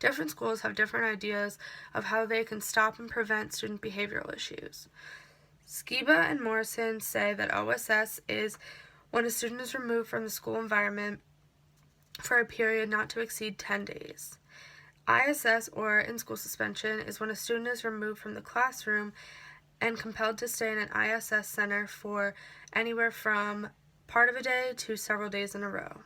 Different schools have different ideas of how they can stop and prevent student behavioral issues. Skiba and Morrison say that OSS is when a student is removed from the school environment for a period not to exceed 10 days. ISS, or in-school suspension, is when a student is removed from the classroom and compelled to stay in an ISS center for anywhere from part of a day to several days in a row.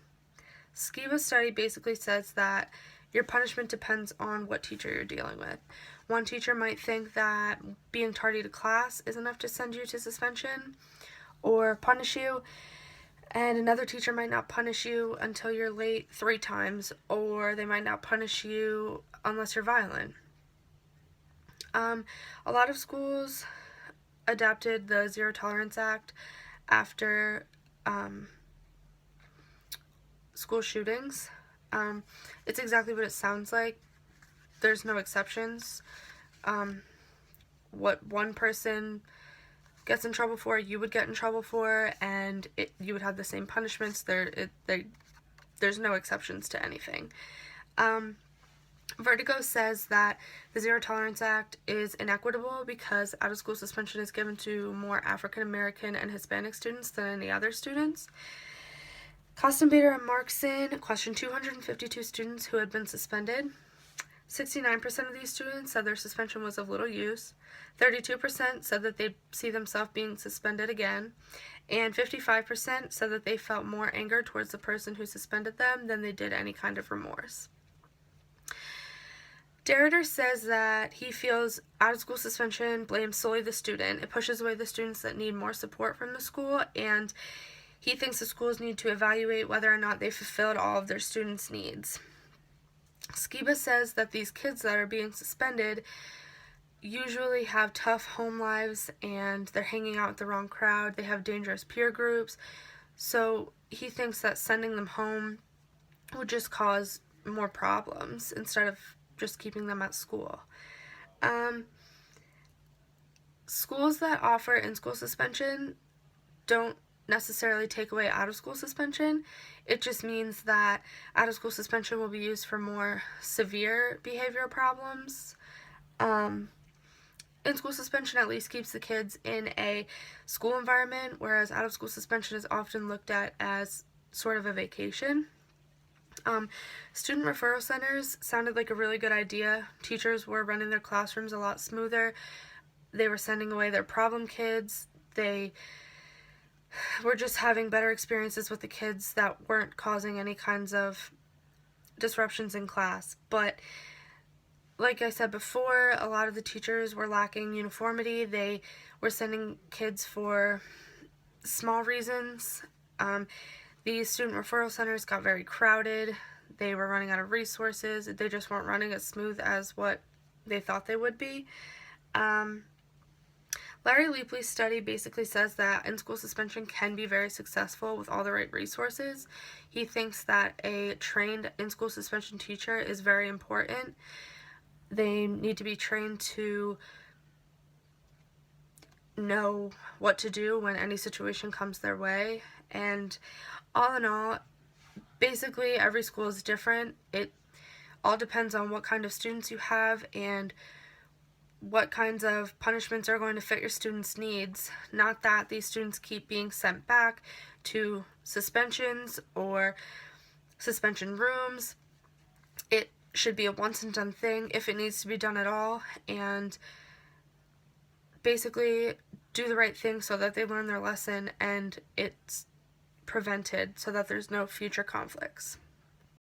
Skiba's study basically says that your punishment depends on what teacher you're dealing with. One teacher might think that being tardy to class is enough to send you to suspension or punish you, and another teacher might not punish you until you're late 3 times, or they might not punish you unless you're violent. A lot of schools adopted the Zero Tolerance Act after school shootings. It's exactly what it sounds like. There's no exceptions. What one person gets in trouble for, you would get in trouble for, and you would have the same punishments. There's no exceptions to anything. Vertigo says that the Zero Tolerance Act is inequitable because out-of-school suspension is given to more African American and Hispanic students than any other students. Costenbader and Markson questioned 252 students who had been suspended. 69% of these students said their suspension was of little use. 32% said that they'd see themselves being suspended again. And 55% said that they felt more anger towards the person who suspended them than they did any kind of remorse. Derrida says that he feels out-of-school suspension blames solely the student. It pushes away the students that need more support from the school, and he thinks the schools need to evaluate whether or not they fulfilled all of their students' needs. Skiba says that these kids that are being suspended usually have tough home lives and they're hanging out with the wrong crowd. They have dangerous peer groups. So he thinks that sending them home would just cause more problems instead of just keeping them at school. Schools that offer in-school suspension don't necessarily take away out-of-school suspension. It just means that out-of-school suspension will be used for more severe behavioral problems. In-school suspension at least keeps the kids in a school environment, whereas out-of-school suspension is often looked at as sort of a vacation. Student referral centers sounded like a really good idea. Teachers were running their classrooms a lot smoother. They were sending away their problem kids. They were just having better experiences with the kids that weren't causing any kinds of disruptions in class. But like I said before, a lot of the teachers were lacking uniformity. They were sending kids for small reasons. These student referral centers got very crowded. They were running out of resources. They just weren't running as smooth as what they thought they would be. Larry Leapley's study basically says that in-school suspension can be very successful with all the right resources. He thinks that a trained in-school suspension teacher is very important. They need to be trained to know what to do when any situation comes their way. And all in all, basically every school is different. It all depends on what kind of students you have and what kinds of punishments are going to fit your students' needs. Not that these students keep being sent back to suspensions or suspension rooms. It should be a once and done thing if it needs to be done at all, and basically do the right thing so that they learn their lesson and it's prevented so that there's no future conflicts.